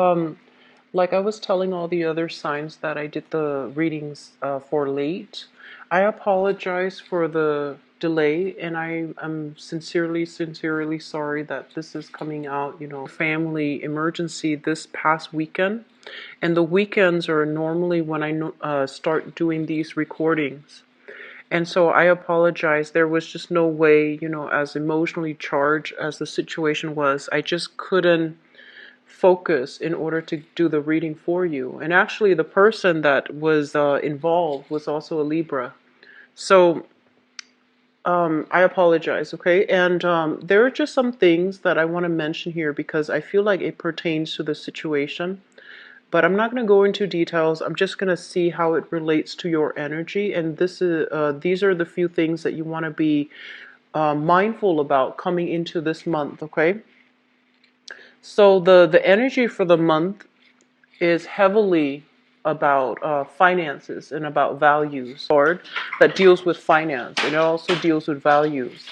Um, like I was telling all the other signs that I did the readings for late, I apologize for the delay, and I am sincerely sorry that this is coming out, family emergency this past weekend. And the weekends are normally when I start doing these recordings. And so I apologize. There was just no way, as emotionally charged as the situation was, I just couldn't focus in order to do the reading for you. And actually, the person that was involved was also a Libra. So I apologize, okay? And there are just some things that I want to mention here because I feel like it pertains to the situation. But I'm not going to go into details. I'm just going to see how it relates to your energy. And these are the few things that you want to be mindful about coming into this month, okay? So the energy for the month is heavily about finances and about values. Card that deals with finance, and it also deals with values.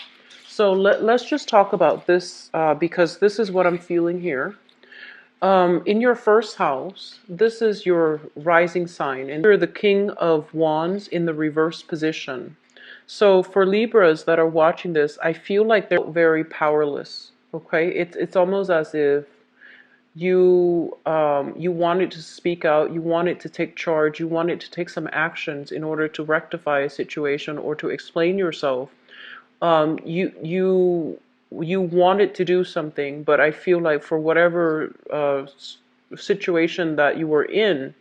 So let's just talk about this because this is what I'm feeling here. In your first house, this is your rising sign, and you're the King of Wands in the reverse position. So for Libras that are watching this, I feel like they're very powerless. Okay, it's almost as if you wanted to speak out, you wanted to take charge, you wanted to take some actions in order to rectify a situation or to explain yourself. You wanted to do something, but I feel like for whatever situation that you were in,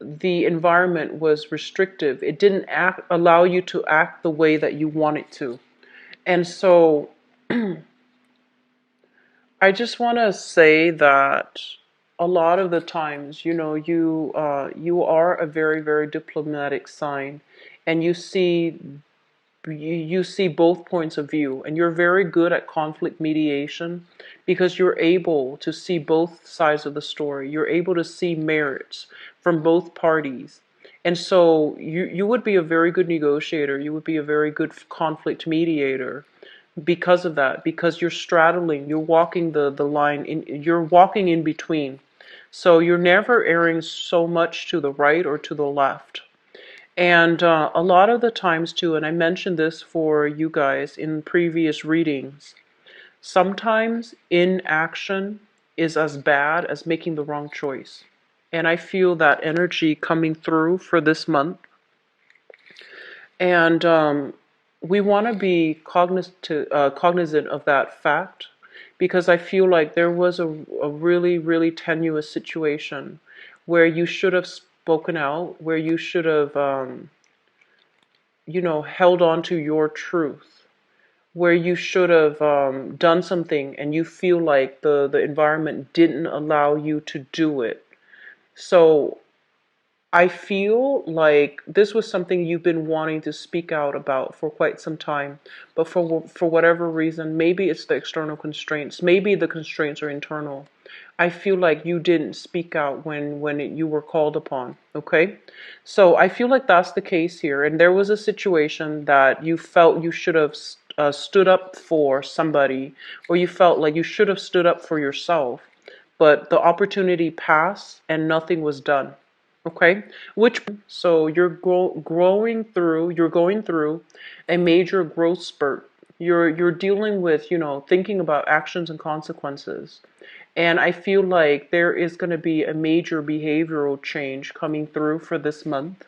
the environment was restrictive. It didn't allow you to act the way that you wanted to. And so I just want to say that a lot of the times, you are a very diplomatic sign, and you see both points of view, and you're very good at conflict mediation because you're able to see both sides of the story. You're able to see merits from both parties. And so you would be a very good negotiator. You would be a very good conflict mediator because of that, because you're straddling, you're walking the line you're walking in between. So you're never erring so much to the right or to the left. And a lot of the times too, and I mentioned this for you guys in previous readings, sometimes inaction is as bad as making the wrong choice. And I feel that energy coming through for this month. And we want to be cognizant of that fact because I feel like there was a really tenuous situation where you should have spoken out, where you should have, held on to your truth, where you should have done something and you feel like the environment didn't allow you to do it. So I feel like this was something you've been wanting to speak out about for quite some time, but for whatever reason, maybe it's the external constraints, maybe the constraints are internal. I feel like you didn't speak out when you were called upon. Okay, so I feel like that's the case here, and there was a situation that you felt you should have stood up for somebody, or you felt like you should have stood up for yourself, but the opportunity passed and nothing was done. Okay, which so you're going through a major growth spurt. You're dealing with, thinking about actions and consequences. And I feel like there is going to be a major behavioral change coming through for this month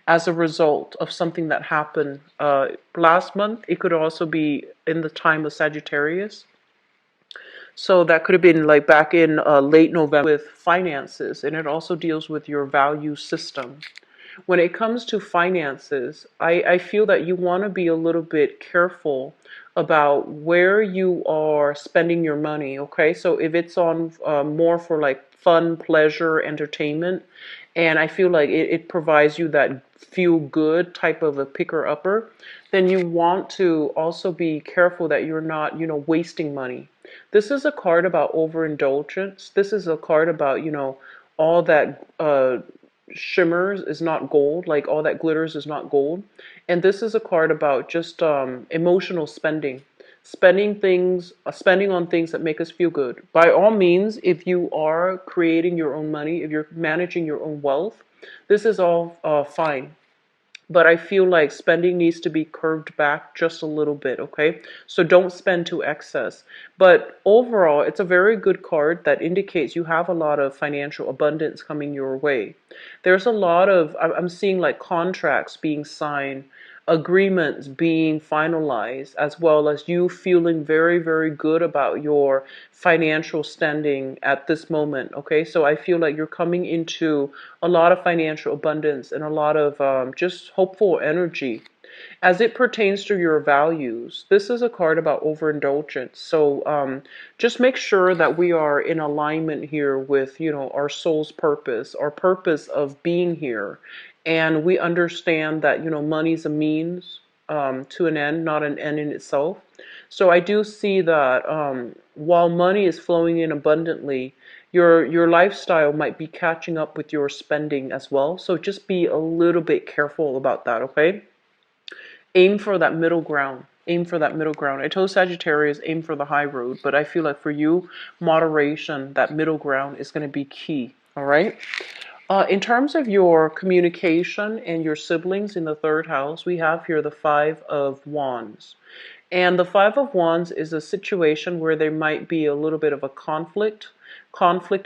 as a result of something that happened last month. It could also be in the time of Sagittarius. So that could have been like back in late November with finances, and it also deals with your value system. When it comes to finances, I feel that you want to be a little bit careful about where you are spending your money, okay? So if it's on more for like fun, pleasure, entertainment, and I feel like it provides you that feel good type of a picker upper, then you want to also be careful that you're not, wasting money. This is a card about overindulgence. This is a card about, all that shimmers is not gold, like all that glitters is not gold. And this is a card about just emotional spending. spending on things that make us feel good. By all means, if you are creating your own money, if you're managing your own wealth, this is all fine. But I feel like spending needs to be curved back just a little bit, okay? So don't spend to excess. But overall, it's a very good card that indicates you have a lot of financial abundance coming your way. There's a lot of, I'm seeing like contracts being signed, agreements being finalized, as well as you feeling very, very good about your financial standing at this moment, okay? So I feel like you're coming into a lot of financial abundance and a lot of just hopeful energy. As it pertains to your values, this is a card about overindulgence. So just make sure that we are in alignment here with, our soul's purpose, our purpose of being here. And we understand that, money's a means to an end, not an end in itself. So I do see that while money is flowing in abundantly, your lifestyle might be catching up with your spending as well. So just be a little bit careful about that, okay? Aim for that middle ground. Aim for that middle ground. I told Sagittarius, aim for the high road, but I feel like for you, moderation, that middle ground is going to be key. All right. In terms of your communication and your siblings in the third house, we have here the Five of Wands. And the Five of Wands is a situation where there might be a little bit of a conflict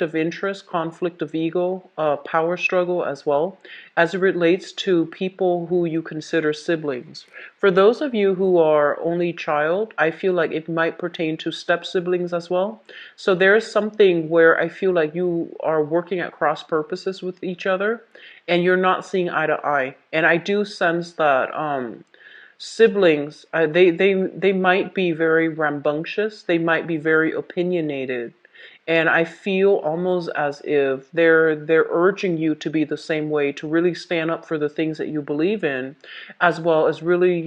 of interest, conflict of ego, power struggle as well, as it relates to people who you consider siblings. For those of you who are only child, I feel like it might pertain to step siblings as well. So there's something where I feel like you are working at cross purposes with each other and you're not seeing eye to eye. And I do sense that siblings, they might be very rambunctious, they might be very opinionated, and I feel almost as if they're urging you to be the same way, to really stand up for the things that you believe in, as well as really,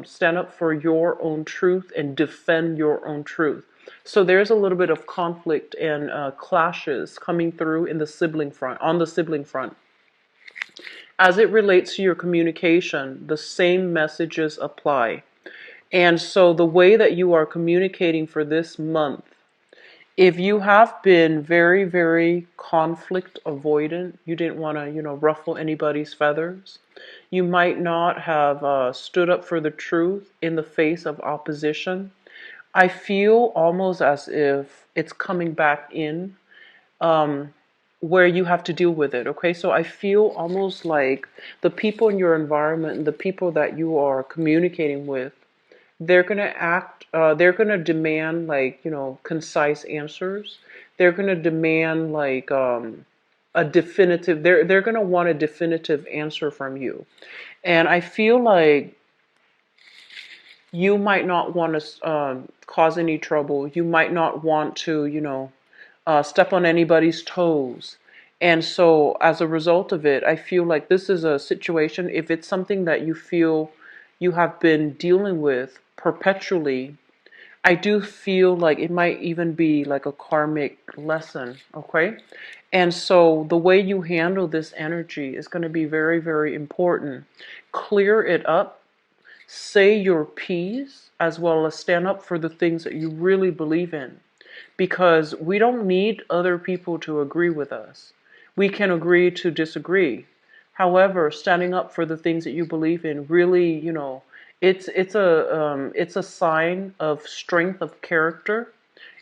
stand up for your own truth and defend your own truth. So there's a little bit of conflict and clashes coming through in the sibling front, on the sibling front. As it relates to your communication, the same messages apply. And so the way that you are communicating for this month, if you have been very, very conflict avoidant, you didn't want to, ruffle anybody's feathers, you might not have stood up for the truth in the face of opposition. I feel almost as if it's coming back in. Where you have to deal with it, okay? So I feel almost like the people in your environment and the people that you are communicating with, they're going to they're going to demand like, concise answers. They're going to demand like a definitive, they're going to want a definitive answer from you. And I feel like you might not want to cause any trouble. You might not want to, step on anybody's toes. And so as a result of it, I feel like this is a situation, if it's something that you feel you have been dealing with perpetually, I do feel like it might even be like a karmic lesson, okay? And so the way you handle this energy is going to be very, very important. Clear it up, say your piece, as well as stand up for the things that you really believe in. Because we don't need other people to agree with us. We can agree to disagree. However, standing up for the things that you believe in really, it's a sign of strength of character.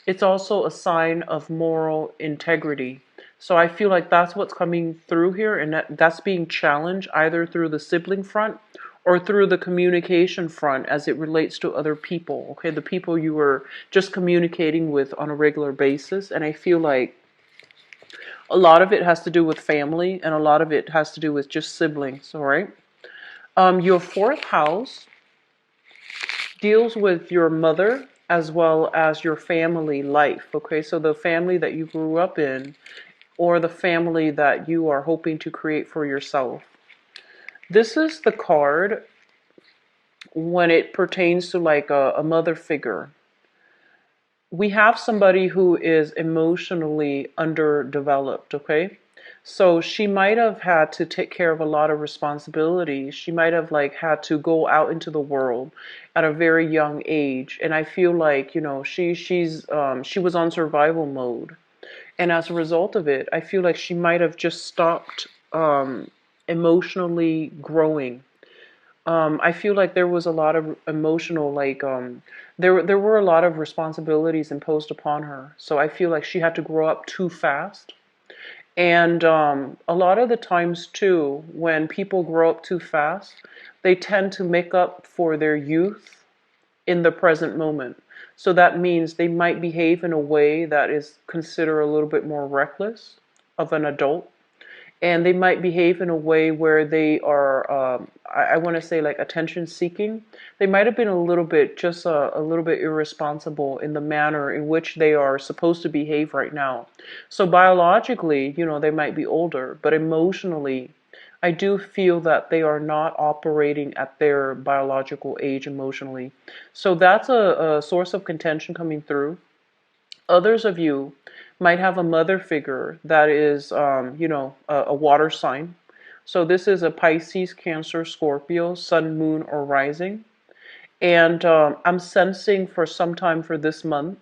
It's also a sign of moral integrity. So I feel like that's what's coming through here, and that's being challenged either through the sibling front or through the communication front as it relates to other people, okay? The people you were just communicating with on a regular basis. And I feel like a lot of it has to do with family and a lot of it has to do with just siblings, all right? Your fourth house deals with your mother as well as your family life, okay? So the family that you grew up in or the family that you are hoping to create for yourself. This is the card when it pertains to like a mother figure. We have somebody who is emotionally underdeveloped, okay? So she might have had to take care of a lot of responsibilities. She might have like had to go out into the world at a very young age. And I feel like, she was on survival mode. And as a result of it, I feel like she might have just stopped emotionally growing. I feel like there was a lot of emotional, there were a lot of responsibilities imposed upon her. So I feel like she had to grow up too fast. And a lot of the times, too, when people grow up too fast, they tend to make up for their youth in the present moment. So that means they might behave in a way that is considered a little bit more reckless of an adult, and they might behave in a way where they are, I want to say, like attention seeking. They might have been a little bit, just a little bit irresponsible in the manner in which they are supposed to behave right now. So biologically, they might be older, but emotionally, I do feel that they are not operating at their biological age emotionally. So that's a source of contention coming through. Others of you might have a mother figure that is, a water sign. So this is a Pisces, Cancer, Scorpio, Sun, Moon, or Rising. And I'm sensing for some time for this month,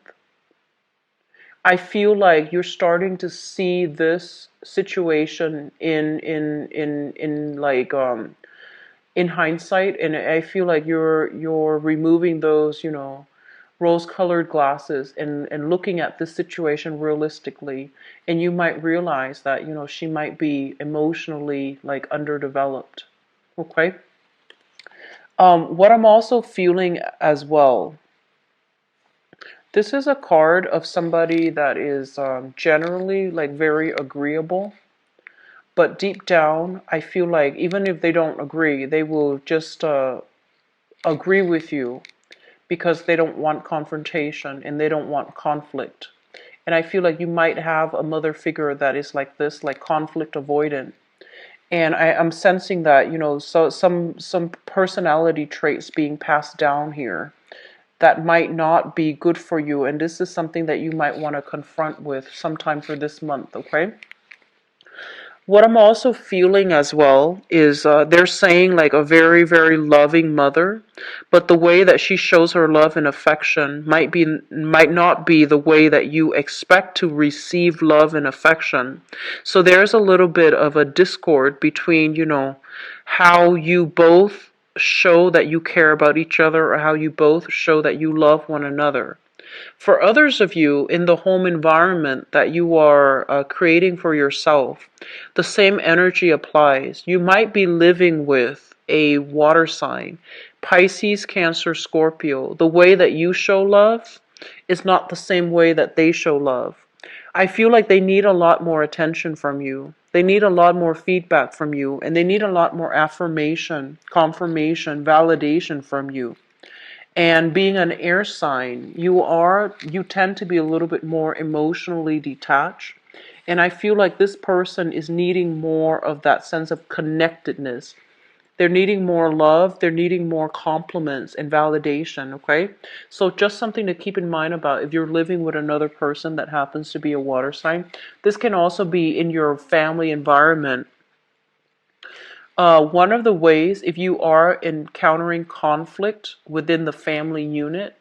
I feel like you're starting to see this situation in hindsight, and I feel like you're removing those, rose-colored glasses and looking at this situation realistically, and you might realize that, she might be emotionally like underdeveloped. Okay. What I'm also feeling as well, this is a card of somebody that is generally like very agreeable, but deep down, I feel like even if they don't agree, they will just agree with you because they don't want confrontation and they don't want conflict. And I feel like you might have a mother figure that is like this, like conflict avoidant. And I'm sensing that, so some personality traits being passed down here that might not be good for you. And this is something that you might want to confront with sometime for this month, okay? What I'm also feeling as well is they're saying like a very, very loving mother, but the way that she shows her love and affection might not be the way that you expect to receive love and affection. So there's a little bit of a discord between, how you both show that you care about each other or how you both show that you love one another. For others of you in the home environment that you are creating for yourself, the same energy applies. You might be living with a water sign, Pisces, Cancer, Scorpio. The way that you show love is not the same way that they show love. I feel like they need a lot more attention from you. They need a lot more feedback from you, and they need a lot more affirmation, confirmation, validation from you. And being an air sign, you tend to be a little bit more emotionally detached. And I feel like this person is needing more of that sense of connectedness. They're needing more love, they're needing more compliments and validation, okay? So just something to keep in mind about if you're living with another person that happens to be a water sign. This can also be in your family environment. One of the ways, if you are encountering conflict within the family unit,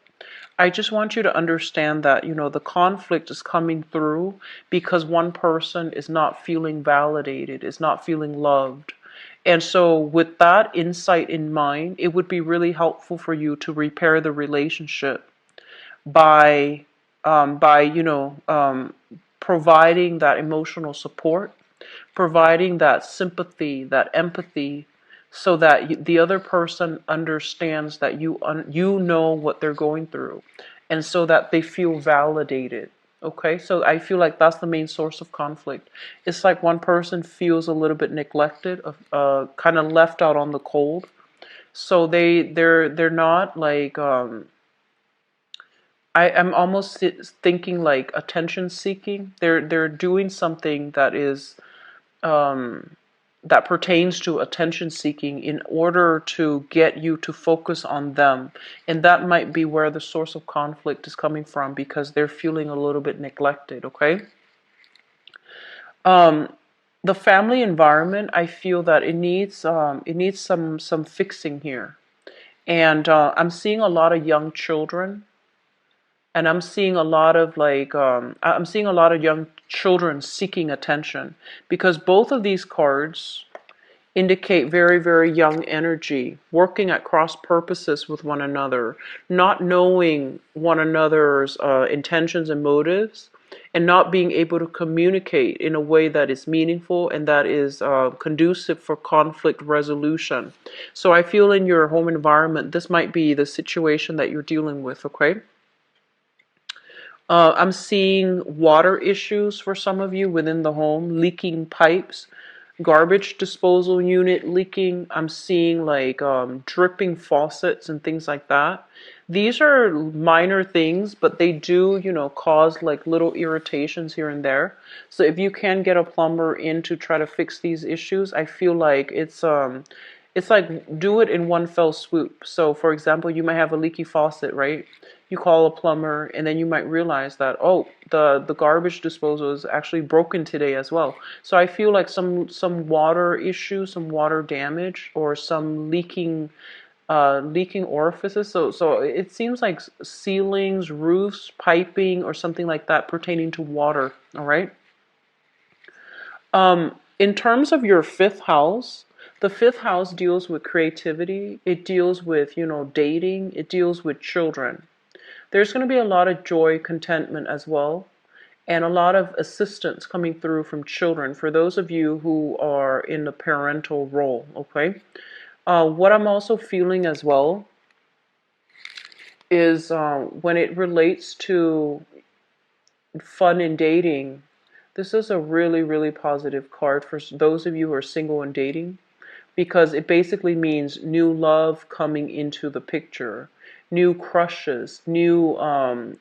I just want you to understand that, the conflict is coming through because one person is not feeling validated, is not feeling loved. And so with that insight in mind, it would be really helpful for you to repair the relationship by, providing that emotional support, providing that sympathy, that empathy, so that the other person understands that you know what they're going through, and so that they feel validated. Okay, so I feel like that's the main source of conflict. It's like one person feels a little bit neglected, kind of left out on the cold. So they're not like I'm almost thinking like attention seeking. They're doing something that is um, that pertains to attention seeking in order to get you to focus on them. And that might be where the source of conflict is coming from because they're feeling a little bit neglected, okay? Um, The family environment, I feel that it needs some fixing here. And I'm seeing a lot of young children, and I'm seeing a lot of I'm seeing a lot of young children seeking attention, because both of these cards indicate very, very young energy, working at cross purposes with one another, not knowing one another's intentions and motives, and not being able to communicate in a way that is meaningful and that is conducive for conflict resolution. So I feel in your home environment, this might be the situation that you're dealing with, okay? I'm seeing water issues for some of you within the home, leaking pipes, garbage disposal unit leaking. I'm seeing like dripping faucets and things like that. These are minor things, but they do, cause like little irritations here and there. So if you can get a plumber in to try to fix these issues, I feel like it's like do it in one fell swoop. So for example, you might have a leaky faucet, right? You call a plumber, and then you might realize that, oh, the garbage disposal is actually broken today as well. So I feel like some water issue, some water damage, or some leaking orifices. So it seems like ceilings, roofs, piping, or something like that pertaining to water. All right. In terms of your fifth house, the fifth house deals with creativity. It deals with, dating. It deals with children. There's going to be a lot of joy, contentment as well, and a lot of assistance coming through from children for those of you who are in the parental role, okay? What I'm also feeling as well is when it relates to fun and dating, this is a really, really positive card for those of you who are single and dating, because it basically means new love coming into the picture, new crushes, new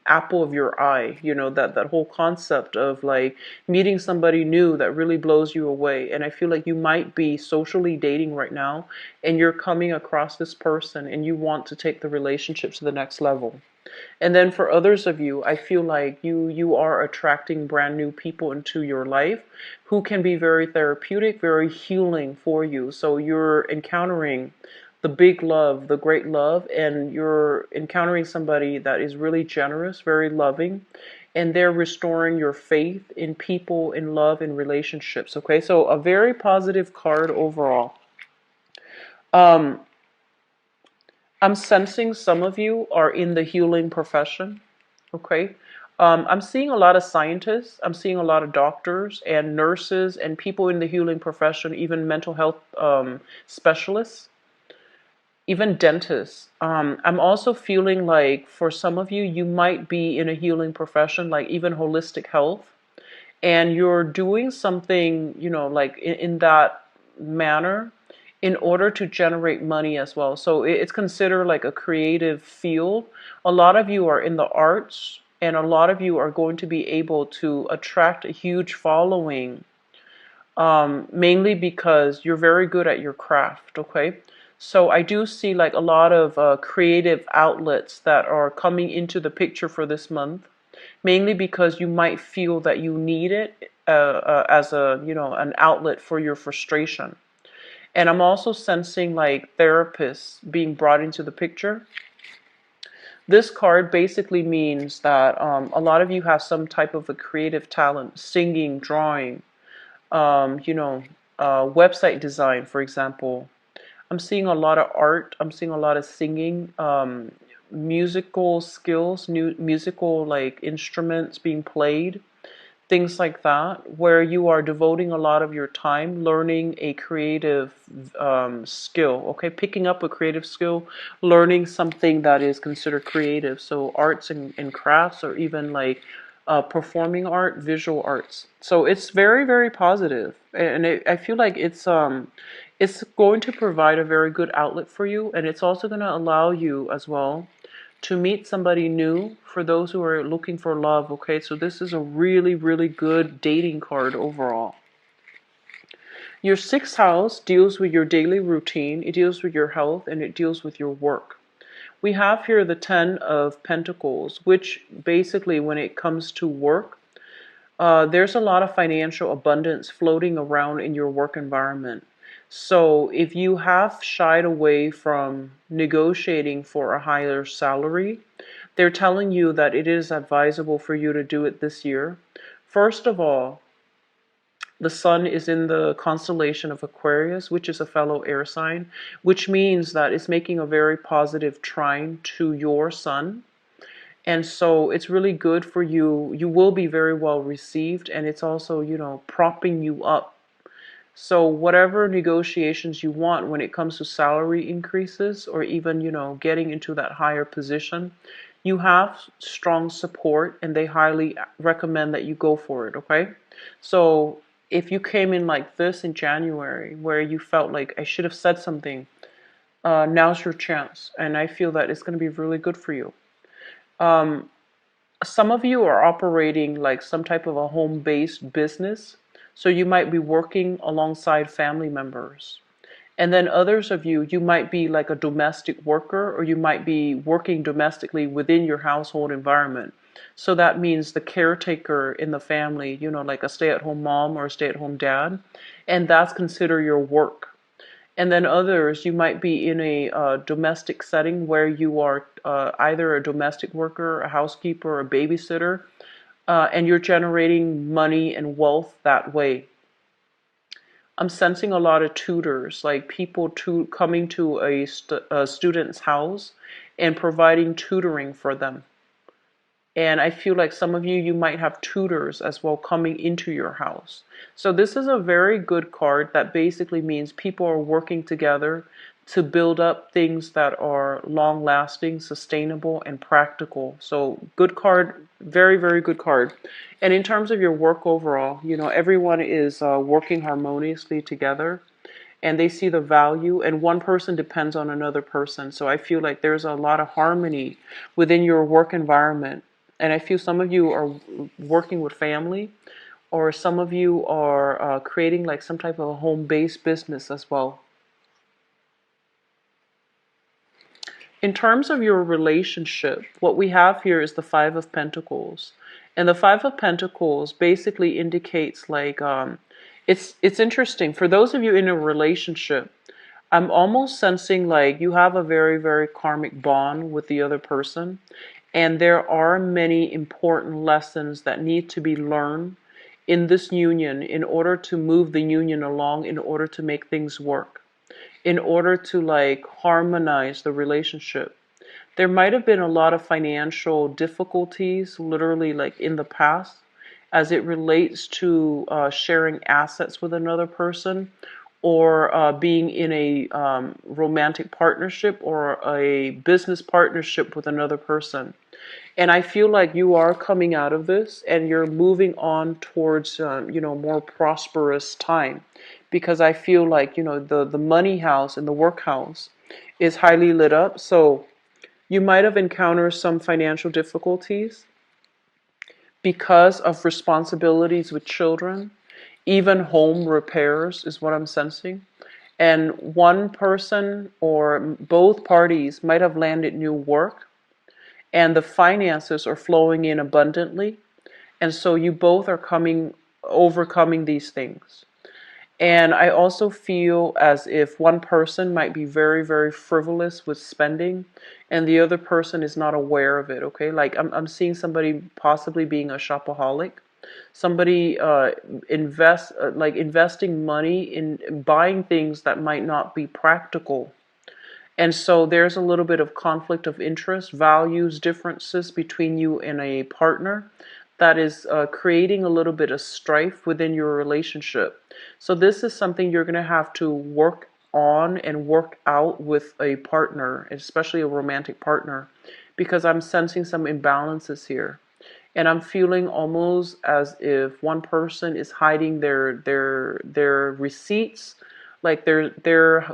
apple of your eye, that whole concept of like meeting somebody new that really blows you away. And I feel like you might be socially dating right now, and you're coming across this person and you want to take the relationship to the next level. And then for others of you, I feel like you are attracting brand new people into your life who can be very therapeutic, very healing for you. So you're encountering the big love, the great love, and you're encountering somebody that is really generous, very loving, and they're restoring your faith in people, in love, in relationships. Okay, so a very positive card overall. Um, I'm sensing some of you are in the healing profession. Okay. I'm seeing a lot of scientists. I'm seeing a lot of doctors and nurses and people in the healing profession, even mental health specialists, even dentists. I'm also feeling like for some of you, you might be in a healing profession, like even holistic health, and you're doing something, like in that manner in order to generate money as well. So it's considered like a creative field. A lot of you are in the arts, and a lot of you are going to be able to attract a huge following, mainly because you're very good at your craft, okay? So I do see like a lot of creative outlets that are coming into the picture for this month, mainly because you might feel that you need it as a, an outlet for your frustration. And I'm also sensing like therapists being brought into the picture. This card basically means that a lot of you have some type of a creative talent, singing, drawing, um, you know, website design, for example. I'm seeing a lot of art. I'm seeing a lot of singing, musical skills, new musical like instruments being played, things like that, where you are devoting a lot of your time learning a creative skill, okay? Picking up a creative skill, learning something that is considered creative. So arts and crafts, or even like performing art, visual arts. So it's very, very positive. And I feel like it's going to provide a very good outlet for you. And it's also going to allow you as well to meet somebody new for those who are looking for love, okay? So this is a really, really good dating card overall. Your sixth house deals with your daily routine, it deals with your health, and it deals with your work. We have here the Ten of Pentacles, which basically, when it comes to work, There's a lot of financial abundance floating around in your work environment. So if you have shied away from negotiating for a higher salary, they're telling you that it is advisable for you to do it this year. First of all, the sun is in the constellation of Aquarius, which is a fellow air sign, which means that it's making a very positive trine to your sun. And so it's really good for you. You will be very well received, and it's also, propping you up. So whatever negotiations you want when it comes to salary increases or even, getting into that higher position, you have strong support and they highly recommend that you go for it, okay? So if you came in like this in January where you felt like I should have said something, now's your chance. And I feel that it's going to be really good for you. Some of you are operating like some type of a home-based business, so you might be working alongside family members. And then others of you, you might be like a domestic worker, or you might be working domestically within your household environment. So that means the caretaker in the family, like a stay-at-home mom or a stay-at-home dad, and that's considered your work. And then others, you might be in a domestic setting where you are either a domestic worker, a housekeeper, or a babysitter, and you're generating money and wealth that way. I'm sensing a lot of tutors, like people coming to a student's house and providing tutoring for them. And I feel like some of you, you might have tutors as well coming into your house. So this is a very good card that basically means people are working together to build up things that are long lasting, sustainable, and practical. So good card, very, very good card. And in terms of your work overall, everyone is working harmoniously together and they see the value, and one person depends on another person. So I feel like there's a lot of harmony within your work environment. And I feel some of you are working with family, or some of you are creating like some type of a home-based business as well. In terms of your relationship, what we have here is the Five of Pentacles. And the Five of Pentacles basically indicates like, it's interesting. For those of you in a relationship, I'm almost sensing like you have a very, very karmic bond with the other person. And there are many important lessons that need to be learned in this union in order to move the union along, in order to make things work, in order to like harmonize the relationship. There might have been a lot of financial difficulties, literally like in the past, as it relates to sharing assets with another person, or being in a romantic partnership or a business partnership with another person. And I feel like you are coming out of this and you're moving on towards, more prosperous time. Because I feel like, the money house and the work house is highly lit up. So you might have encountered some financial difficulties because of responsibilities with children. Even home repairs is what I'm sensing. And one person or both parties might have landed new work, and the finances are flowing in abundantly. And so you both are overcoming these things. And I also feel as if one person might be very, very frivolous with spending and the other person is not aware of it, okay? Like I'm seeing somebody possibly being a shopaholic. Somebody investing money in buying things that might not be practical. And so there's a little bit of conflict of interest, values differences between you and a partner that is creating a little bit of strife within your relationship. So this is something you're going to have to work on and work out with a partner, especially a romantic partner, because I'm sensing some imbalances here. And I'm feeling almost as if one person is hiding their receipts, like they're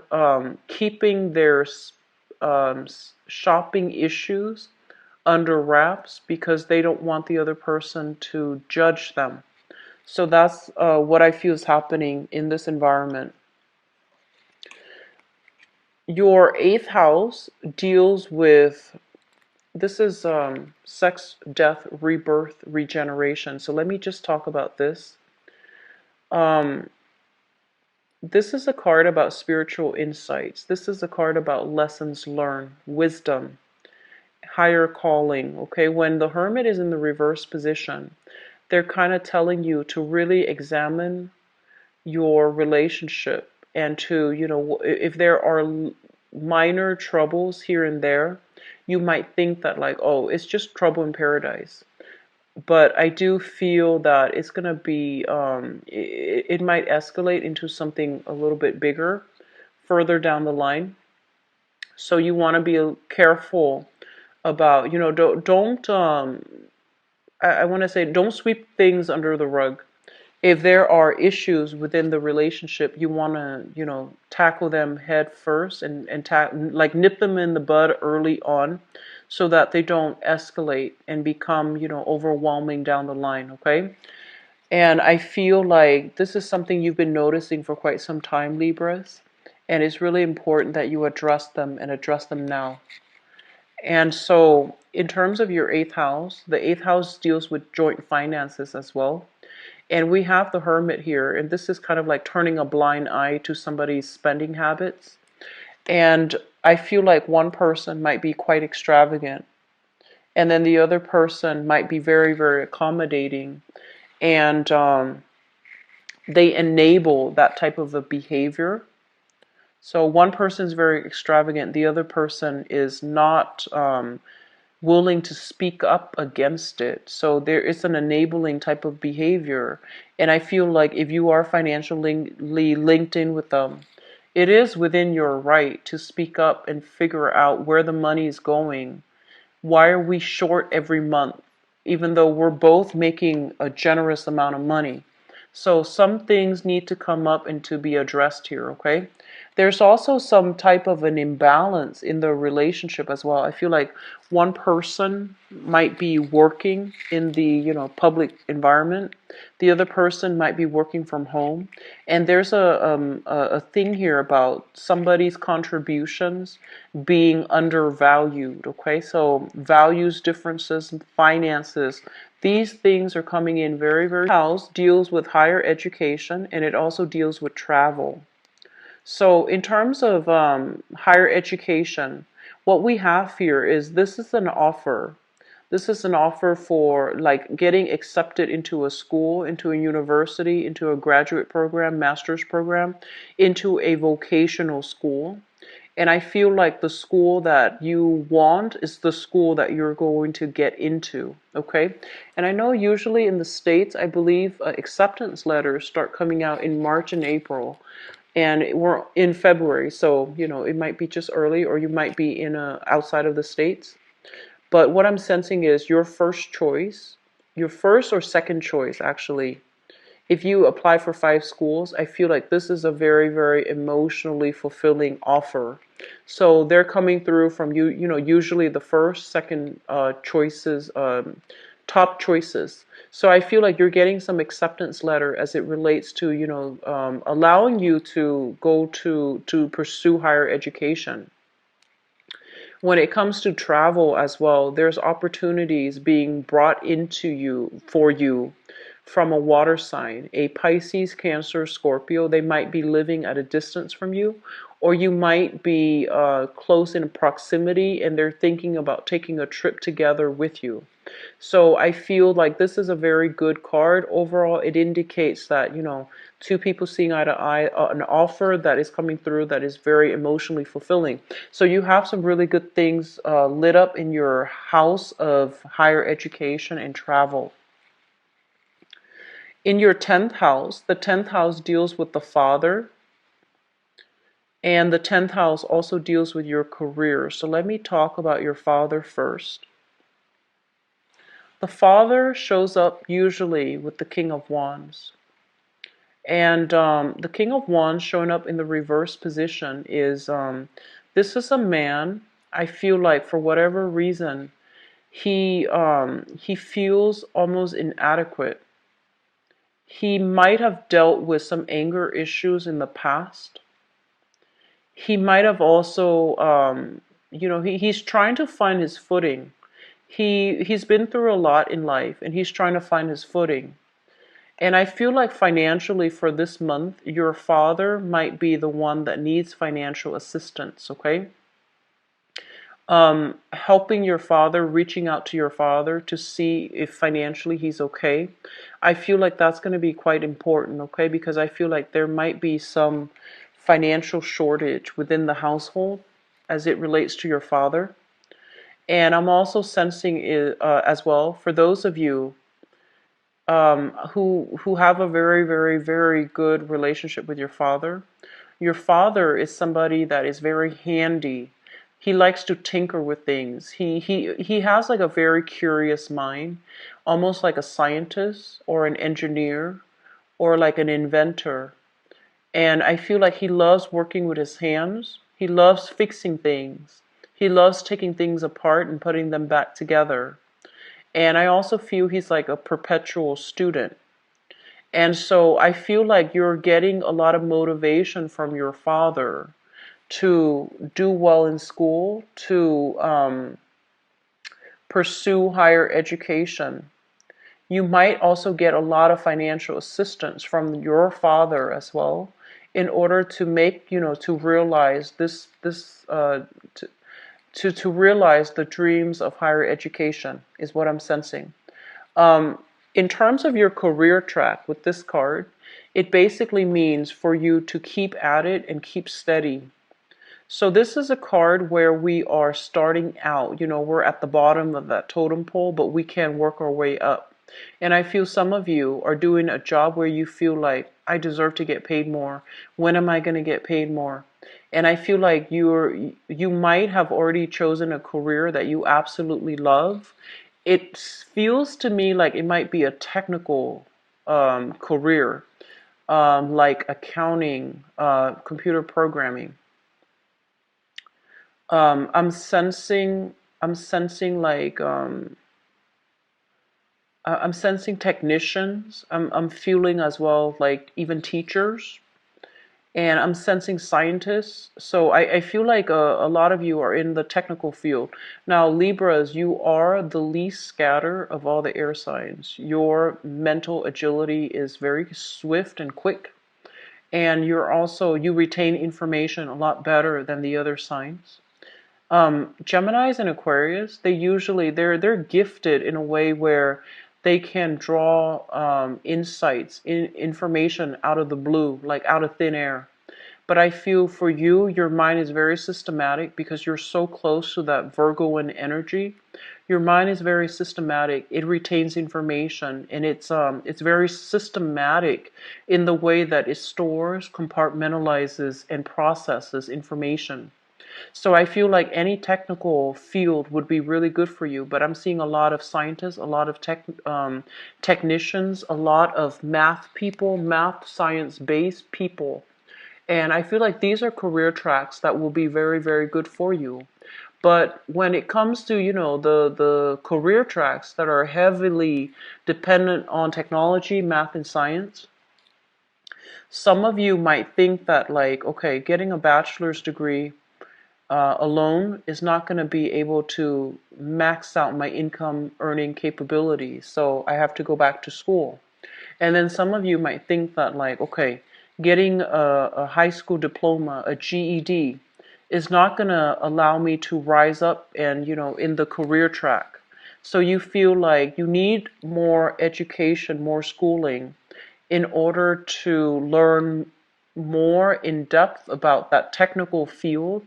keeping their shopping issues under wraps because they don't want the other person to judge them. So that's what I feel is happening in this environment. Your eighth house deals with This is sex, death, rebirth, regeneration. So let me just talk about this. Um, this is a card about spiritual insights. This is a card about lessons learned, wisdom, higher calling. Okay, when the Hermit is in the reverse position, they're kind of telling you to really examine your relationship and to, if there are minor troubles here and there, you might think that, like, oh, it's just trouble in paradise. But I do feel that it's going to be, it might escalate into something a little bit bigger further down the line. So you want to be careful about, I want to say, don't sweep things under the rug. If there are issues within the relationship, you want to, tackle them head first and like nip them in the bud early on so that they don't escalate and become, overwhelming down the line, okay? And I feel like this is something you've been noticing for quite some time, Libras, and it's really important that you address them and address them now. And so, in terms of your eighth house, the eighth house deals with joint finances as well. And we have the Hermit here, and this is kind of like turning a blind eye to somebody's spending habits. And I feel like one person might be quite extravagant, and then the other person might be very, very accommodating, and they enable that type of a behavior. So one person is very extravagant, the other person is not willing to speak up against it. So there is an enabling type of behavior. And I feel like if you are financially linked in with them, it is within your right to speak up and figure out where the money is going. Why are we short every month, even though we're both making a generous amount of money? So some things need to come up and to be addressed here, okay? There's also some type of an imbalance in the relationship as well. I feel like one person might be working in the, public environment. The other person might be working from home. And there's a thing here about somebody's contributions being undervalued, okay? So values differences, finances, these things are coming in very, very. House deals with higher education, and it also deals with travel. So in terms of higher education, what we have here is this is an offer. This is an offer for like getting accepted into a school, into a university, into a graduate program, master's program, into a vocational school. And I feel like the school that you want is the school that you're going to get into, okay? And I know usually in the States, I believe acceptance letters start coming out in March and April. And we're in February, so, it might be just early or you might be in outside of the States. But what I'm sensing is your first choice, your first or second choice, actually, if you apply for 5 schools, I feel like this is a very, very emotionally fulfilling offer. So they're coming through from you, usually the first, second choices, top choices. So I feel like you're getting some acceptance letter as it relates to, allowing you to go to pursue higher education. When it comes to travel as well, there's opportunities being brought into you for you from a water sign, a Pisces, Cancer, Scorpio. They might be living at a distance from you, or you might be close in proximity and they're thinking about taking a trip together with you. So I feel like this is a very good card. Overall, it indicates that, two people seeing eye to eye, an offer that is coming through that is very emotionally fulfilling. So you have some really good things lit up in your house of higher education and travel. In your 10th house, the 10th house deals with the father, and the 10th house also deals with your career. So let me talk about your father first. The father shows up usually with the King of Wands. And the King of Wands showing up in the reverse position is, this is a man, I feel like for whatever reason, he feels almost inadequate. He might have dealt with some anger issues in the past. He might have also, he's trying to find his footing. He's been through a lot in life, and he's trying to find his footing. And I feel like financially for this month, your father might be the one that needs financial assistance, okay? Helping your father, reaching out to your father to see if financially he's okay. I feel like that's going to be quite important, okay? Because I feel like there might be some financial shortage within the household as it relates to your father. And I'm also sensing it, as well, for those of you who have a very, very, very good relationship with your father. Your father is somebody that is very handy. He likes to tinker with things. He has like a very curious mind, almost like a scientist or an engineer or like an inventor. And I feel like he loves working with his hands. He loves fixing things. He loves taking things apart and putting them back together. And I also feel he's like a perpetual student. And so I feel like you're getting a lot of motivation from your father to do well in school, to pursue higher education. You might also get a lot of financial assistance from your father as well, in order to make, to realize to realize the dreams of higher education is what I'm sensing. Um, in terms of your career track with this card, it basically means for you to keep at it and keep steady. So this is a card where we are starting out, we're at the bottom of that totem pole, but we can work our way up. And I feel some of you are doing a job where you feel like, I deserve to get paid more. When am I going to get paid more? And I feel like you might have already chosen a career that you absolutely love. It feels to me like it might be a technical career, like accounting, computer programming. I'm sensing like I'm sensing technicians. I'm feeling as well like even teachers, and I'm sensing scientists. So I feel like a lot of you are in the technical field. Now, Libras, you are the least scatter of all the air signs. Your mental agility is very swift and quick, and you retain information a lot better than the other signs. Geminis and Aquarius, they're gifted in a way where they can draw insights, information out of the blue, like out of thin air. But I feel for you, your mind is very systematic because you're so close to that Virgoan energy. Your mind is very systematic. It retains information, and it's very systematic in the way that it stores, compartmentalizes, and processes information. So I feel like any technical field would be really good for you, but I'm seeing a lot of scientists, a lot of technicians, a lot of math people, math science-based people. And I feel like these are career tracks that will be very, very good for you. But when it comes to, the career tracks that are heavily dependent on technology, math, and science, some of you might think that, like, okay, getting a bachelor's degree alone is not going to be able to max out my income earning capabilities, so I have to go back to school. And then some of you might think that, like, okay, getting a high school diploma, a GED, is not going to allow me to rise up and, in the career track. So you feel like you need more education, more schooling in order to learn more in depth about that technical field,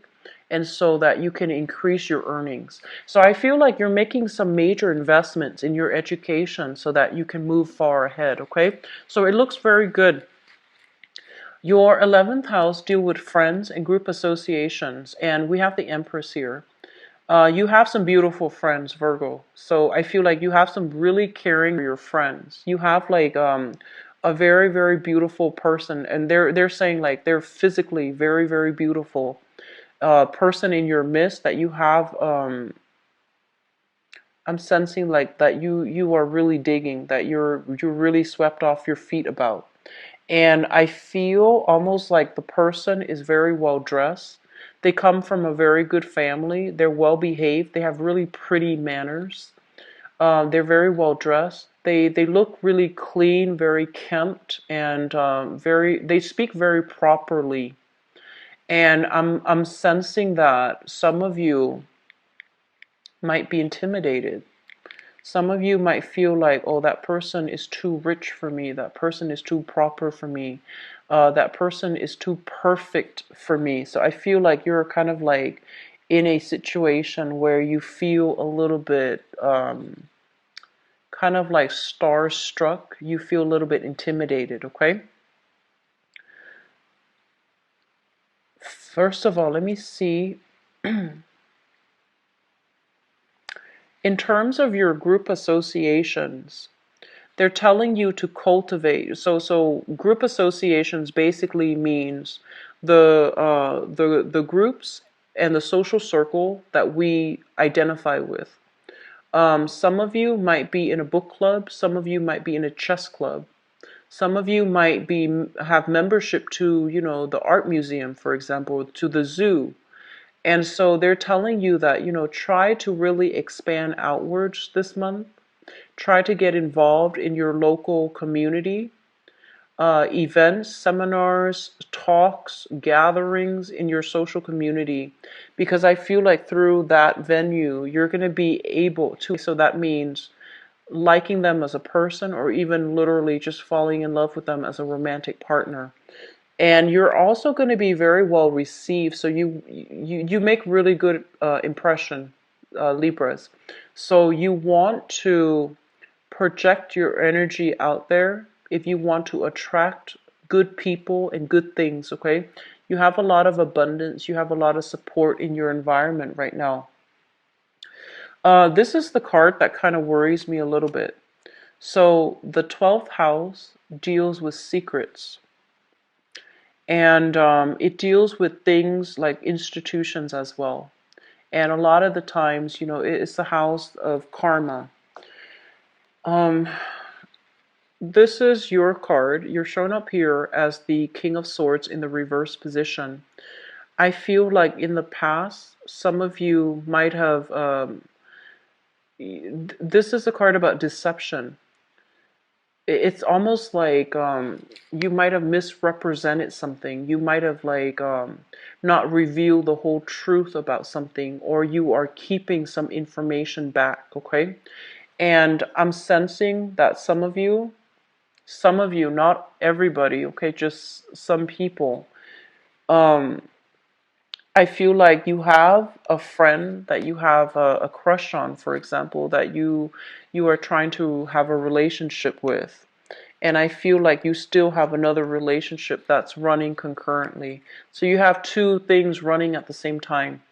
and so that you can increase your earnings. So I feel like you're making some major investments in your education so that you can move far ahead, okay? So it looks very good. Your 11th house deal with friends and group associations, and we have the Empress here. You have some beautiful friends, Virgo. So I feel like you have some really caring for your friends. You have like a very, very beautiful person, and they're saying like they're physically very, very beautiful person in your midst that you have. I'm sensing like that you are really digging, that you're really swept off your feet about. And I feel almost like the person is very well dressed. They come from a very good family. They're well behaved. They have really pretty manners. They're very well dressed. They look really clean, very kempt, and they speak very properly. And I'm sensing that some of you might be intimidated. Some of you might feel like, oh, that person is too rich for me. That person is too proper for me. That person is too perfect for me. So I feel like you're kind of like in a situation where you feel a little bit kind of like starstruck. You feel a little bit intimidated, okay? First of all, let me see. In terms of your group associations, they're telling you to cultivate. So group associations basically means the groups and the social circle that we identify with. Some of you might be in a book club. Some of you might be in a chess club. Some of you might have membership to, the art museum, for example, to the zoo. And so they're telling you that, try to really expand outwards this month. Try to get involved in your local community, events, seminars, talks, gatherings in your social community. Because I feel like through that venue, you're going to be able to. So that means liking them as a person, or even literally just falling in love with them as a romantic partner. And you're also going to be very well received. So you make really good impression, Libras. So you want to project your energy out there if you want to attract good people and good things, okay? You have a lot of abundance. You have a lot of support in your environment right now. This is the card that kind of worries me a little bit. So the 12th house deals with secrets. And it deals with things like institutions as well. And a lot of the times, it's the house of karma. This is your card. You're shown up here as the King of Swords in the reverse position. I feel like in the past, some of you might have... this is a card about deception. It's almost like you might have misrepresented something. You might have not revealed the whole truth about something, or you are keeping some information back, okay? And I'm sensing that some of you, not everybody, okay, just some people, I feel like you have a friend that you have a crush on, for example, that you are trying to have a relationship with. And I feel like you still have another relationship that's running concurrently. So you have two things running at the same time.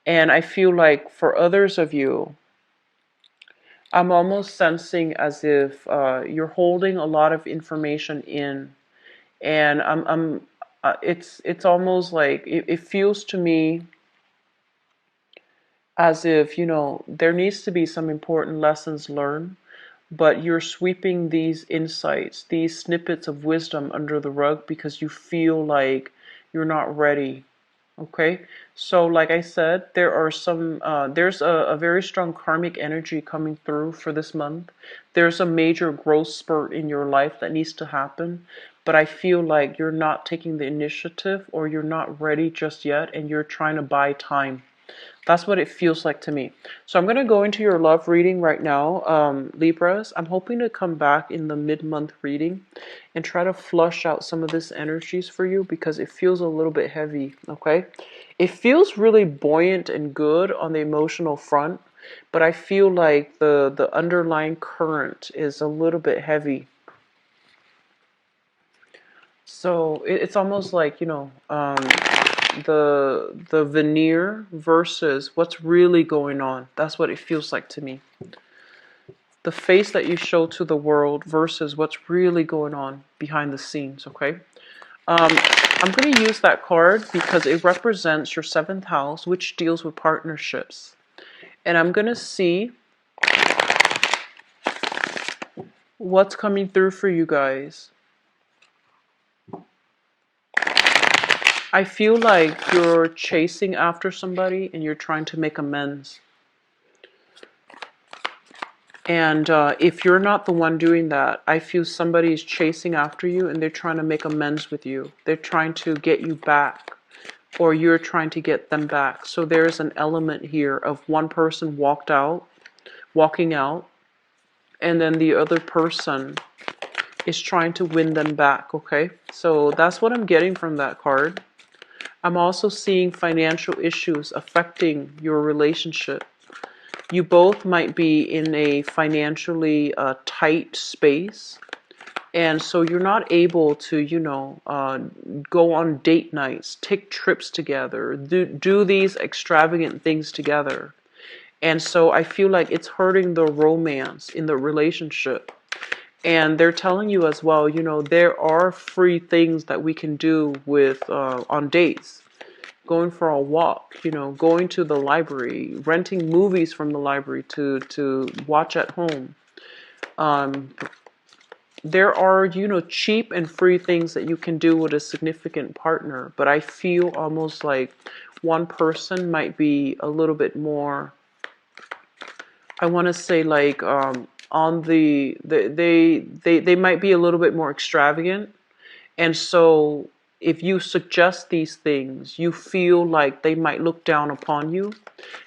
And I feel like for others of you, I'm almost sensing as if you're holding a lot of information in. And it's almost like it feels to me as if, there needs to be some important lessons learned, but you're sweeping these insights, these snippets of wisdom under the rug because you feel like you're not ready. Okay, so like I said, there's a very strong karmic energy coming through for this month. There's a major growth spurt in your life that needs to happen, but I feel like you're not taking the initiative, or you're not ready just yet, and you're trying to buy time. That's what it feels like to me. So I'm going to go into your love reading right now, Libras. I'm hoping to come back in the mid-month reading and try to flush out some of this energies for you, because it feels a little bit heavy, okay? It feels really buoyant and good on the emotional front, but I feel like the underlying current is a little bit heavy. So it's almost like, the veneer versus what's really going on. That's what it feels like to me. The face that you show to the world versus what's really going on behind the scenes, okay? I'm going to use that card because it represents your 7th house, which deals with partnerships. And I'm going to see what's coming through for you guys. I feel like you're chasing after somebody and you're trying to make amends. And if you're not the one doing that, I feel somebody is chasing after you and they're trying to make amends with you. They're trying to get you back, or you're trying to get them back. So there's an element here of one person walking out, and then the other person is trying to win them back, okay? So that's what I'm getting from that card. I'm also seeing financial issues affecting your relationship. You both might be in a financially tight space, and so you're not able to, go on date nights, take trips together, do these extravagant things together. And so I feel like it's hurting the romance in the relationship. And they're telling you as well, there are free things that we can do with on dates. Going for a walk, going to the library, renting movies from the library to watch at home. Um, there are, cheap and free things that you can do with a significant partner, but I feel almost like one person might be a little bit more, I want to say like on they might be a little bit more extravagant. And so if you suggest these things, you feel like they might look down upon you.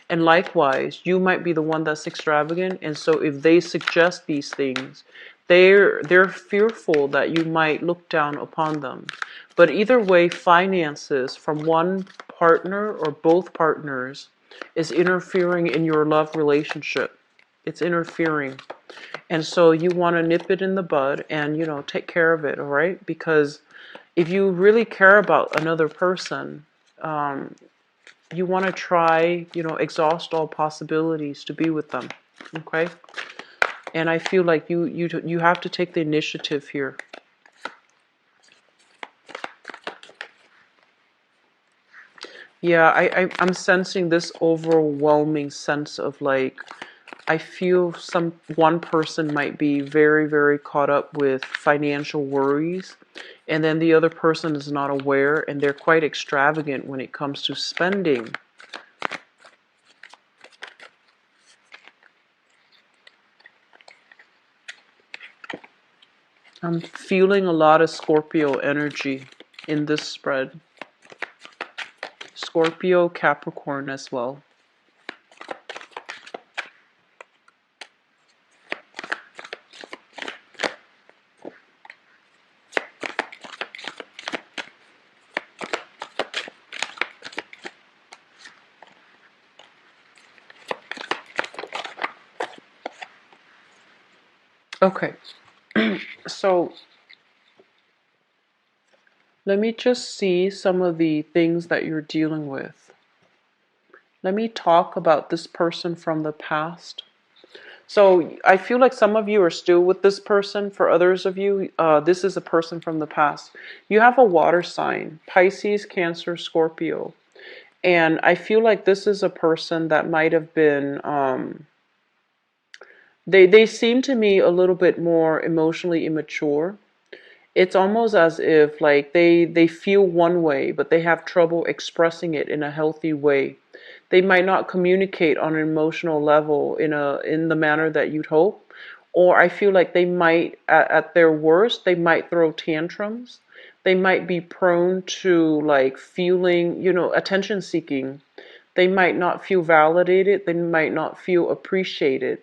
And likewise, you might be the one that's extravagant. And so if they suggest these things, they're fearful that you might look down upon them. But either way, finances from one partner or both partners is interfering in your love relationship. It's interfering. And so you want to nip it in the bud and, take care of it, all right? Because if you really care about another person, you want to try, exhaust all possibilities to be with them, okay? And I feel like you have to take the initiative here. Yeah, I'm sensing this overwhelming sense of like, I feel one person might be very, very caught up with financial worries, and then the other person is not aware, and they're quite extravagant when it comes to spending. I'm feeling a lot of Scorpio energy in this spread. Scorpio, Capricorn as well. Okay, so let me just see some of the things that you're dealing with. Let me talk about this person from the past. So I feel like some of you are still with this person. For others of you, this is a person from the past. You have a water sign, Pisces, Cancer, Scorpio. And I feel like this is a person that might have been, they seem to me a little bit more emotionally immature. It's almost as if like they feel one way, but they have trouble expressing it in a healthy way. They might not communicate on an emotional level in the manner that you'd hope. Or I feel like they might, at their worst, they might throw tantrums. They might be prone to like feeling, attention seeking. They might not feel validated. They might not feel appreciated.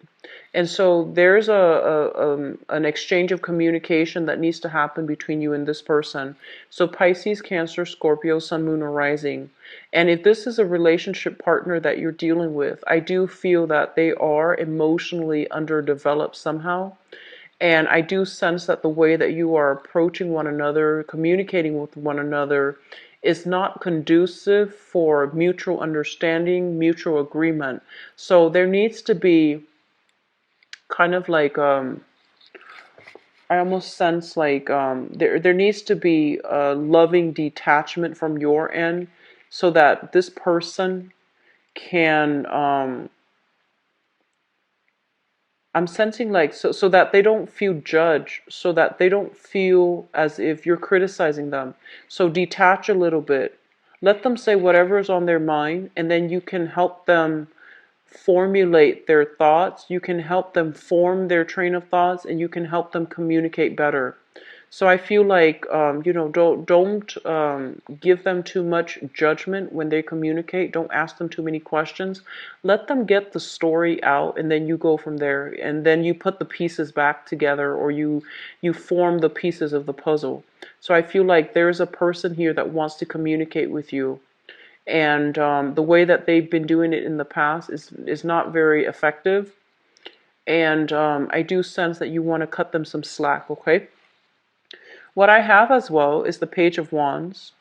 And so there's an exchange of communication that needs to happen between you and this person. So Pisces, Cancer, Scorpio, Sun, Moon, or Rising. And if this is a relationship partner that you're dealing with, I do feel that they are emotionally underdeveloped somehow. And I do sense that the way that you are approaching one another, communicating with one another, is not conducive for mutual understanding, mutual agreement. So there needs to be kind of like I almost sense like there needs to be a loving detachment from your end, so that this person can I'm sensing like so that they don't feel judged, so that they don't feel as if you're criticizing them. So detach a little bit. Let them say whatever is on their mind, and then you can help them formulate their thoughts. You can help them form their train of thoughts, and you can help them communicate better. So I feel like, don't give them too much judgment when they communicate. Don't ask them too many questions. Let them get the story out, and then you go from there. And then you put the pieces back together, or you form the pieces of the puzzle. So I feel like there's a person here that wants to communicate with you, and the way that they've been doing it in the past is not very effective. And I do sense that you want to cut them some slack. Okay. What I have as well is the Page of Wands.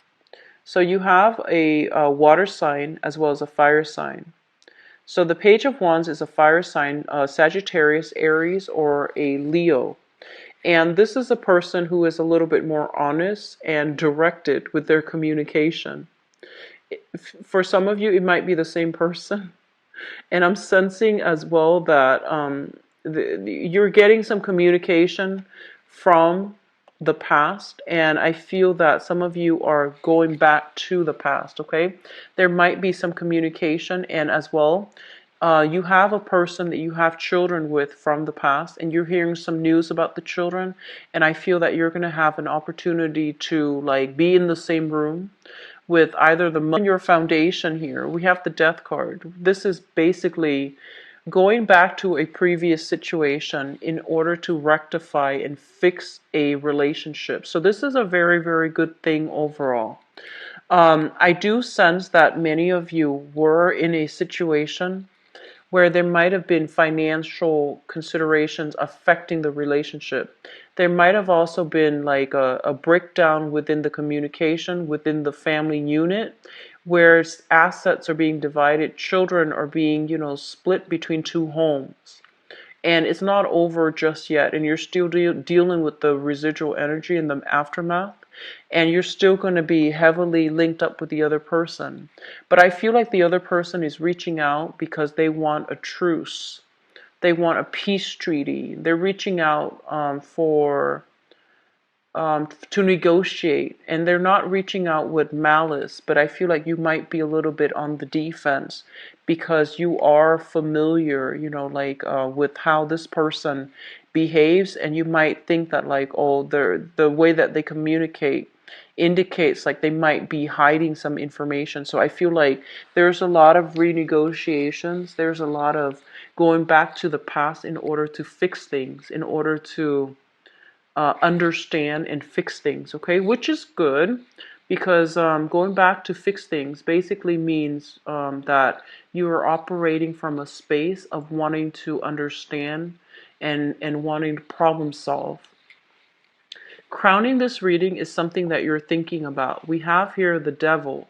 So you have a water sign as well as a fire sign. So the Page of Wands is a fire sign, Sagittarius, Aries, or a Leo. And this is a person who is a little bit more honest and directed with their communication. For some of you, it might be the same person. And I'm sensing as well that you're getting some communication from the past, and I feel that some of you are going back to the past. Okay, there might be some communication, and as well, you have a person that you have children with from the past, and you're hearing some news about the children, and I feel that you're going to have an opportunity to like be in the same room with either the mother, your foundation. Here we have the Death card. This is basically going back to a previous situation in order to rectify and fix a relationship. So this is a very, very good thing overall. I do sense that many of you were in a situation where there might have been financial considerations affecting the relationship. There might have also been like a breakdown within the communication, within the family unit, where assets are being divided, children are being, split between two homes. And it's not over just yet, and you're still dealing with the residual energy and the aftermath, and you're still going to be heavily linked up with the other person. But I feel like the other person is reaching out because they want a truce. They want a peace treaty. They're reaching out to negotiate, and they're not reaching out with malice, but I feel like you might be a little bit on the defense because you are familiar, with how this person behaves, and you might think that like, oh, the way that they communicate indicates like they might be hiding some information. So I feel like there's a lot of renegotiations, there's a lot of going back to the past in order to fix things, in order to understand and fix things, okay? Which is good because going back to fix things basically means that you are operating from a space of wanting to understand and wanting to problem solve. Crowning this reading is something that you're thinking about. We have here the Devil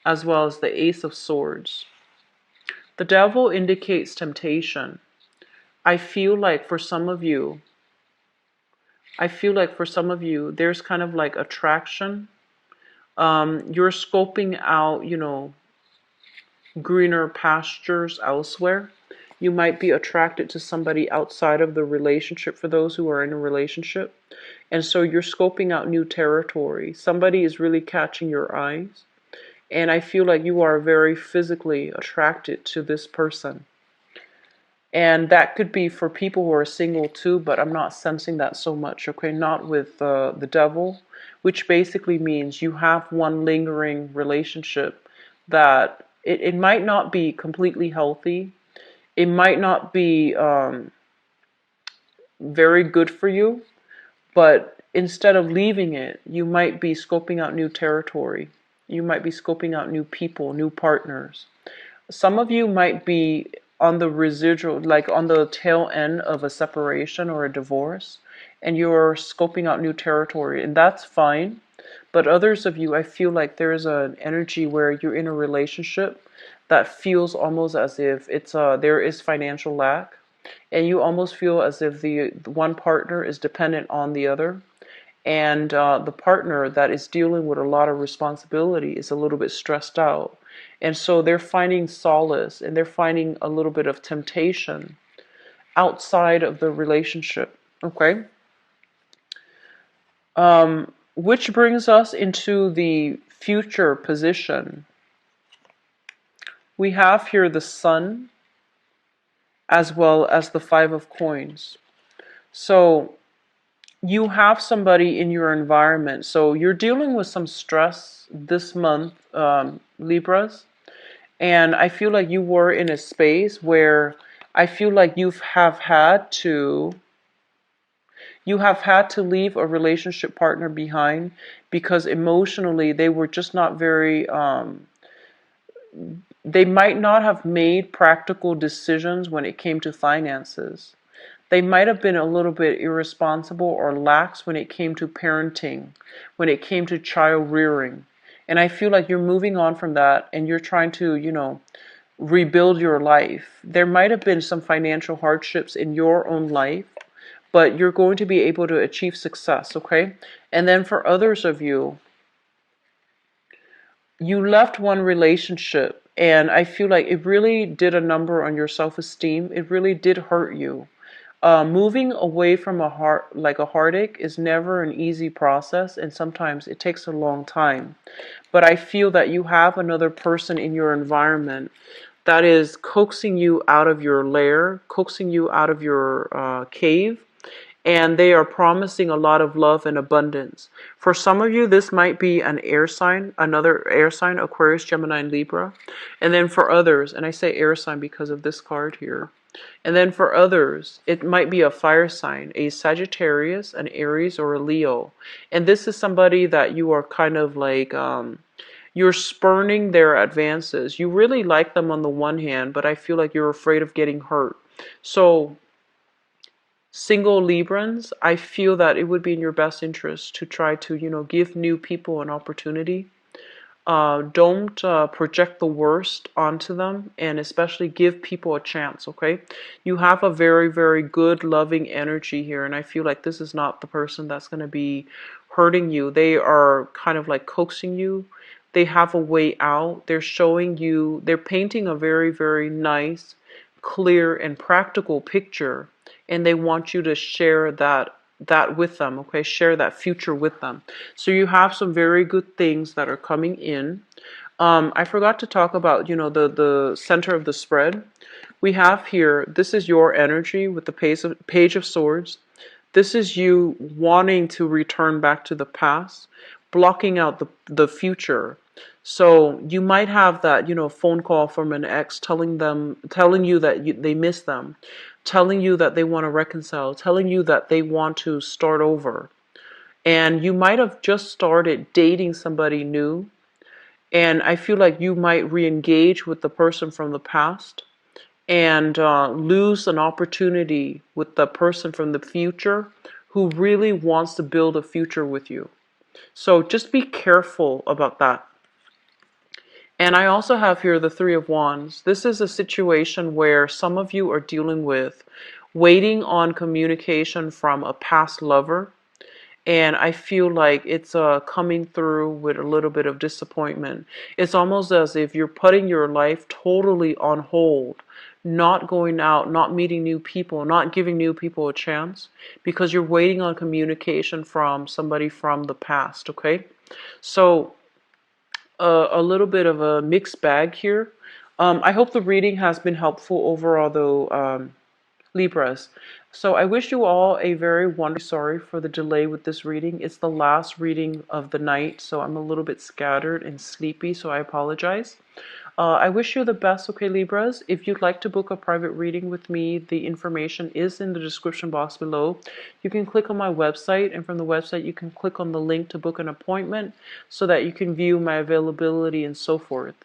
as well as the Ace of Swords. The Devil indicates temptation. I feel like for some of you, there's kind of like attraction. You're scoping out, greener pastures elsewhere. You might be attracted to somebody outside of the relationship for those who are in a relationship. And so you're scoping out new territory. Somebody is really catching your eyes. And I feel like you are very physically attracted to this person. And that could be for people who are single too, but I'm not sensing that so much, okay? Not with the Devil, which basically means you have one lingering relationship that it might not be completely healthy. It might not be very good for you, but instead of leaving it, you might be scoping out new territory. You might be scoping out new people, new partners. Some of you might be on the residual, like on the tail end of a separation or a divorce, and you're scoping out new territory, and that's fine. But others of you, I feel like there's an energy where you're in a relationship that feels almost as if there is financial lack, and you almost feel as if the one partner is dependent on the other, and the partner that is dealing with a lot of responsibility is a little bit stressed out. And so they're finding solace and they're finding a little bit of temptation outside of the relationship. Okay? Which brings us into the future position. We have here the Sun as well as the Five of Coins. So you have somebody in your environment. So you're dealing with some stress this month, Libras. And I feel like you were in a space where I feel like you have had to leave a relationship partner behind because emotionally they were just not very they might not have made practical decisions when it came to finances. They might have been a little bit irresponsible or lax when it came to parenting, when it came to child rearing. And I feel like you're moving on from that and you're trying to, rebuild your life. There might have been some financial hardships in your own life, but you're going to be able to achieve success, okay? And then for others of you, you left one relationship and I feel like it really did a number on your self-esteem. It really did hurt you. Moving away from a heartache is never an easy process, and sometimes it takes a long time. But I feel that you have another person in your environment that is coaxing you out of your lair, coaxing you out of your cave, and they are promising a lot of love and abundance. For some of you, this might be an air sign, another air sign, Aquarius, Gemini, and Libra. And then for others, and I say air sign because of this card here. And then for others, it might be a fire sign, a Sagittarius, an Aries, or a Leo. And this is somebody that you are kind of like, you're spurning their advances. You really like them on the one hand, but I feel like you're afraid of getting hurt. So single Librans, I feel that it would be in your best interest to try to, give new people an opportunity. Don't project the worst onto them, and especially give people a chance, okay? You have a very, very good, loving energy here, and I feel like this is not the person that's going to be hurting you. They are kind of like coaxing you. They have a way out. They're showing you, they're painting a very, very nice, clear, and practical picture, and they want you to share that with them, okay? Share that future with them. So you have some very good things that are coming in. I forgot to talk about, the center of the spread. We have here, this is your energy with the Page of Swords. This is you wanting to return back to the past, blocking out the future. So you might have that, phone call from an ex telling you that they miss them, telling you that they want to reconcile, telling you that they want to start over. And you might have just started dating somebody new, and I feel like you might re-engage with the person from the past and lose an opportunity with the person from the future who really wants to build a future with you. So just be careful about that. And I also have here the Three of Wands. This is a situation where some of you are dealing with waiting on communication from a past lover. And I feel like it's coming through with a little bit of disappointment. It's almost as if you're putting your life totally on hold, not going out, not meeting new people, not giving new people a chance, because you're waiting on communication from somebody from the past, okay? So a little bit of a mixed bag here. I hope the reading has been helpful overall, though, Libras. So I wish you all a very wonderful, sorry for the delay with this reading. It's the last reading of the night, so I'm a little bit scattered and sleepy, so I apologize. I wish you the best, okay, Libras. If you'd like to book a private reading with me, the information is in the description box below. You can click on my website, and from the website you can click on the link to book an appointment so that you can view my availability and so forth.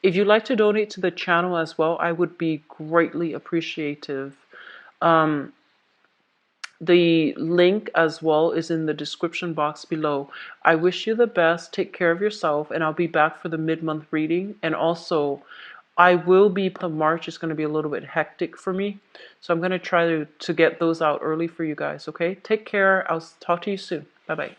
If you'd like to donate to the channel as well, I would be greatly appreciative. The link as well is in the description box below. I wish you the best. Take care of yourself, and I'll be back for the mid-month reading. And also, March is going to be a little bit hectic for me. So I'm going to try to get those out early for you guys, okay? Take care. I'll talk to you soon. Bye-bye.